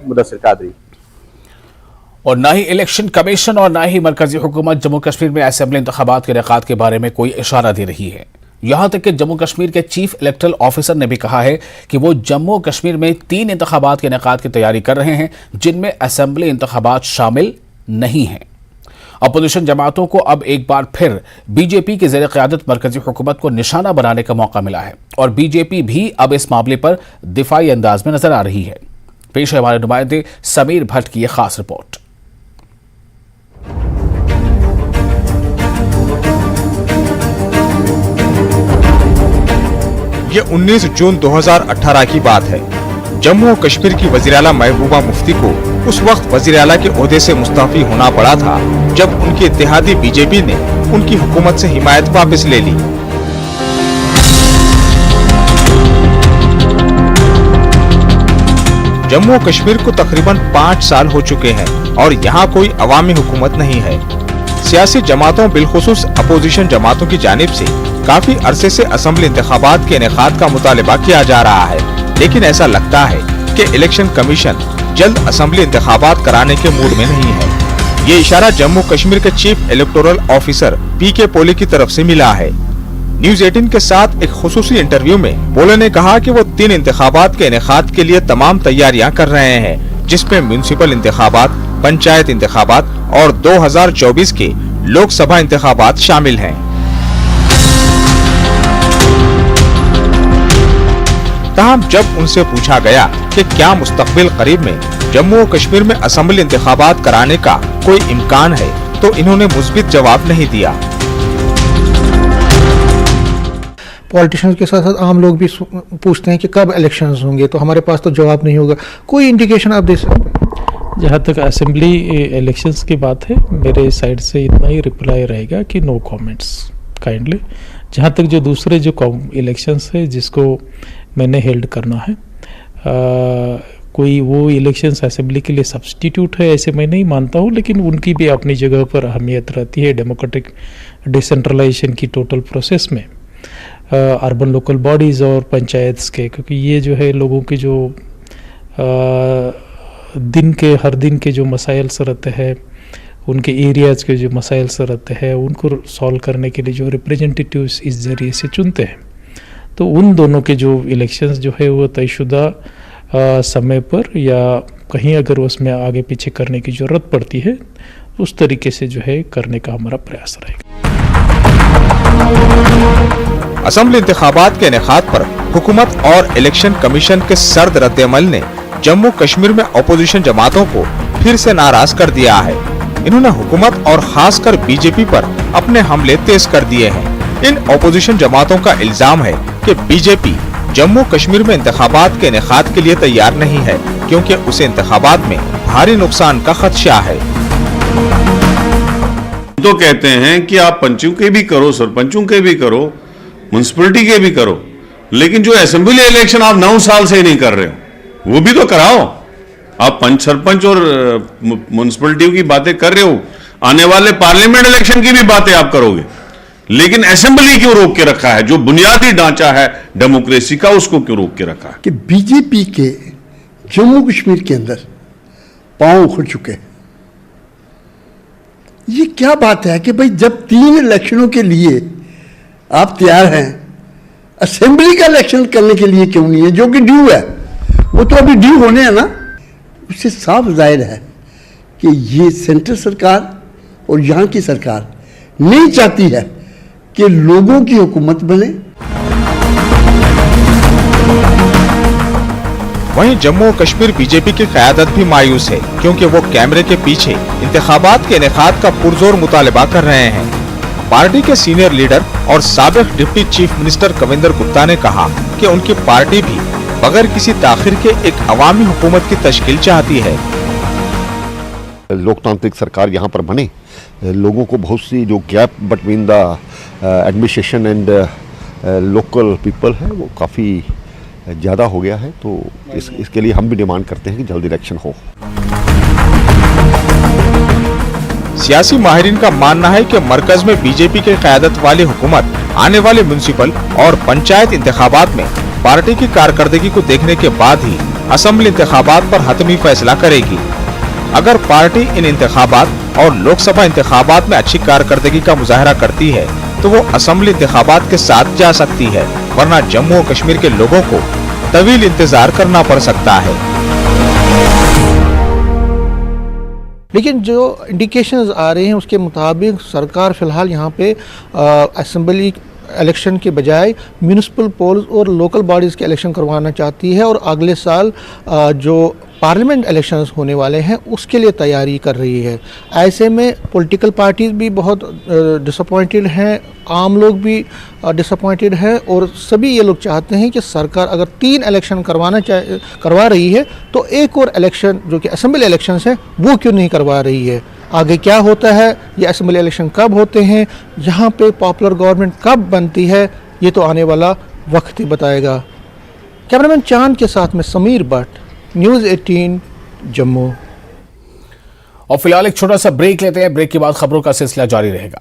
मुदस्सिर कादरी। और न ही election commission और न ही मरकजी हुकूमत जम्मू कश्मीर में असेंबली इंतखाबात के इनेकाद के बारे में कोई इशारा दे रही है। यहां तक कि जम्मू कश्मीर के चीफ इलेक्टरल ऑफिसर ने भी कहा है कि वो जम्मू कश्मीर में 3 इंतखाबात के इनेकाद की तैयारी कर रहे हैं जिनमें असेंबली इंतखाबात शामिल नहीं हैं। अपोजिशन जमातों को अब एक बार फिर बीजेपी के ज़ेर क़यादत मरकजी हुकूमत को निशाना बनाने का मौका मिला है और बीजेपी भी अब इस मामले पर दिफाई अंदाज में नजर आ रही है। पेश है हमारे नुमाइंदे समीर भट्ट की यह खास रिपोर्ट। ये 19 जून 2018 की बात है। जम्मू और कश्मीर की वज़ीर-ए-आला महबूबा मुफ्ती को उस वक्त वज़ीर-ए-आला के ओहदे से मुस्तफ़ी होना पड़ा था जब उनकी इत्तेहादी बीजेपी ने उनकी हुकूमत से हिमायत वापस ले ली। जम्मू और कश्मीर को तकरीबन 5 साल हो चुके हैं और यहाँ कोई अवामी हुकूमत नहीं है। सियासी जमातों बिलखुसूस अपोजिशन जमातों की जानिब से काफी अरसे से असेंबली इंतखाबात के इनेकाद का मुतालिबा किया जा रहा है, लेकिन ऐसा लगता है कि इलेक्शन कमीशन जल्द असेंबली इंतखाबात कराने के मूड में नहीं है। ये इशारा जम्मू कश्मीर के चीफ इलेक्टोरल ऑफिसर पीके पोली की तरफ से मिला है। न्यूज 18 के साथ एक खुसूसी इंटरव्यू में पोले ने कहा कि वो 3 इंतखाबात के इनेकाद के लिए तमाम तैयारियां कर रहे हैं, जिसमें म्युनिसिपल इंतखाबात, पंचायत इंतखाबात और 2024 के लोकसभा इंतखाबात शामिल हैं। ताहम जब उनसे पूछा गया कि क्या मुस्तकबिल करीब में जम्मू और कश्मीर में असेंबली इंतखाबात कराने का कोई इम्कान है, तो इन्होंने मुस्बित जवाब नहीं दिया। पॉलिटिशियंस के साथ साथ आम लोग भी पूछते हैं कि कब इलेक्शंस होंगे, तो हमारे पास तो जवाब नहीं होगा। कोई इंडिकेशन आप दे सकते हैं? जहाँ तक असेंबली इलेक्शंस की बात है, मेरे साइड से इतना ही रिप्लाई रहेगा कि नो कमेंट्स काइंडली। जहाँ तक जो दूसरे जो इलेक्शंस है जिसको मैंने हेल्ड करना है, कोई वो इलेक्शंस असेंबली के लिए सब्स्टिट्यूट है ऐसे मैं नहीं मानता हूँ, लेकिन उनकी भी अपनी जगह पर अहमियत रहती है डेमोक्रेटिक डिसेंट्रलाइजेशन की टोटल प्रोसेस में। अर्बन लोकल बॉडीज़ और पंचायत्स के, क्योंकि ये जो है लोगों के जो हर दिन के जो मसाइल से रहते हैं, उनके एरियाज़ के जो मसाइल से रहते हैं, उनको सॉल्व करने के लिए जो रिप्रेजेंटेटिव्स इस ज़रिए से चुनते हैं, तो उन दोनों के जो इलेक्शंस जो है वो तयशुदा समय पर या कहीं अगर उसमें आगे पीछे करने की ज़रूरत पड़ती है, उस तरीके से जो है करने का हमारा प्रयास रहेगा। असेंबली इंतखाबात के इनेकाद पर हुकूमत और इलेक्शन कमीशन के सर्द रद्द-ए-अमल ने जम्मू कश्मीर में अपोजिशन जमातों को फिर से नाराज कर दिया है। इन्होंने हुकूमत और खासकर बीजेपी पर अपने हमले तेज कर दिए हैं। इन अपोजिशन जमातों का इल्जाम है कि बीजेपी जम्मू कश्मीर में इंतखाबात के इनेकाद के लिए तैयार नहीं है, क्योंकि उसे इंतखाबात में भारी नुकसान का खदशा है। तो कहते हैं कि आप पंचों के भी करो, सरपंचों के भी करो, म्युनिसिपैलिटी के भी करो, लेकिन जो असेंबली इलेक्शन आप 9 साल से ही नहीं कर रहे हो वो भी तो कराओ। आप पंच, सरपंच और म्युनिसिपैलिटी की बातें कर रहे हो, आने वाले पार्लियामेंट इलेक्शन की भी बातें आप करोगे, लेकिन असेंबली क्यों रोक के रखा है? जो बुनियादी ढांचा है डेमोक्रेसी का, उसको क्यों रोक के रखा है? कि बीजेपी के जम्मू कश्मीर के अंदर पांव उखड़ चुके हैं। ये क्या बात है कि भाई जब 3 इलेक्शनों के लिए आप तैयार हैं, असेंबली का इलेक्शन करने के लिए क्यों नहीं है? जो कि ड्यू है, वो तो अभी ड्यू होने हैं ना। उससे साफ जाहिर है कि ये सेंट्रल सरकार और यहाँ की सरकार नहीं चाहती है कि लोगों की हुकूमत बने। वहीं जम्मू और कश्मीर बीजेपी की क़यादत भी मायूस है, क्योंकि वो कैमरे के पीछे इंतखाबात के इनेकाद का पुरजोर मुतालिबा कर रहे हैं। पार्टी के सीनियर लीडर और साबिक deputy chief minister Kavinder Gupta ने कहा कि उनकी पार्टी भी बगैर किसी ताखिर के एक अवामी हुकूमत की तश्कील चाहती है। लोकतांत्रिक सरकार यहाँ पर बने, लोगों को बहुत सी जो gap between the administration and local people है वो काफ़ी ज़्यादा हो गया है, तो इसके लिए हम भी डिमांड करते हैं कि जल्द इलेक्शन हो। सियासी माहिरीन का मानना है कि मरकज में बीजेपी की क़यादत वाली हुकूमत आने वाले म्युनिसिपल और पंचायत इंतखाबात में पार्टी की कारकर्दगी को देखने के बाद ही असेंबली इंतखाबात पर हतमी फैसला करेगी। अगर पार्टी इन इंतखाबात और लोकसभा इंतखाबात में अच्छी कारकर्दगी का मुजाहरा करती है तो वो असेंबली इंतखाबात के साथ जा सकती है, वरना जम्मू और कश्मीर के लोगों को तवील इंतजार करना पड़ सकता है। लेकिन जो इंडिकेशंस आ रहे हैं उसके मुताबिक सरकार फ़िलहाल यहाँ पे असेंबली इलेक्शन के बजाय म्यूनिसिपल पोल्स और लोकल बॉडीज़ के इलेक्शन करवाना चाहती है और अगले साल जो पार्लियामेंट इलेक्शंस होने वाले हैं उसके लिए तैयारी कर रही है। ऐसे में पॉलिटिकल पार्टीज़ भी बहुत डिसअपॉइंटेड हैं, आम लोग भी डिसअपॉइंटेड हैं और सभी ये लोग चाहते हैं कि सरकार अगर 3 इलेक्शन करवा रही है तो एक और इलेक्शन जो कि असेंबली इलेक्शंस हैं वो क्यों नहीं करवा रही है। आगे क्या होता है, ये असेंबली इलेक्शन कब होते हैं, यहाँ पे पॉपुलर गवर्नमेंट कब बनती है, ये तो आने वाला वक्त ही बताएगा। कैमरामैन चांद के साथ में समीर भट्ट, न्यूज़ 18 जम्मू। और फिलहाल एक छोटा सा ब्रेक लेते हैं, ब्रेक के बाद खबरों का सिलसिला जारी रहेगा।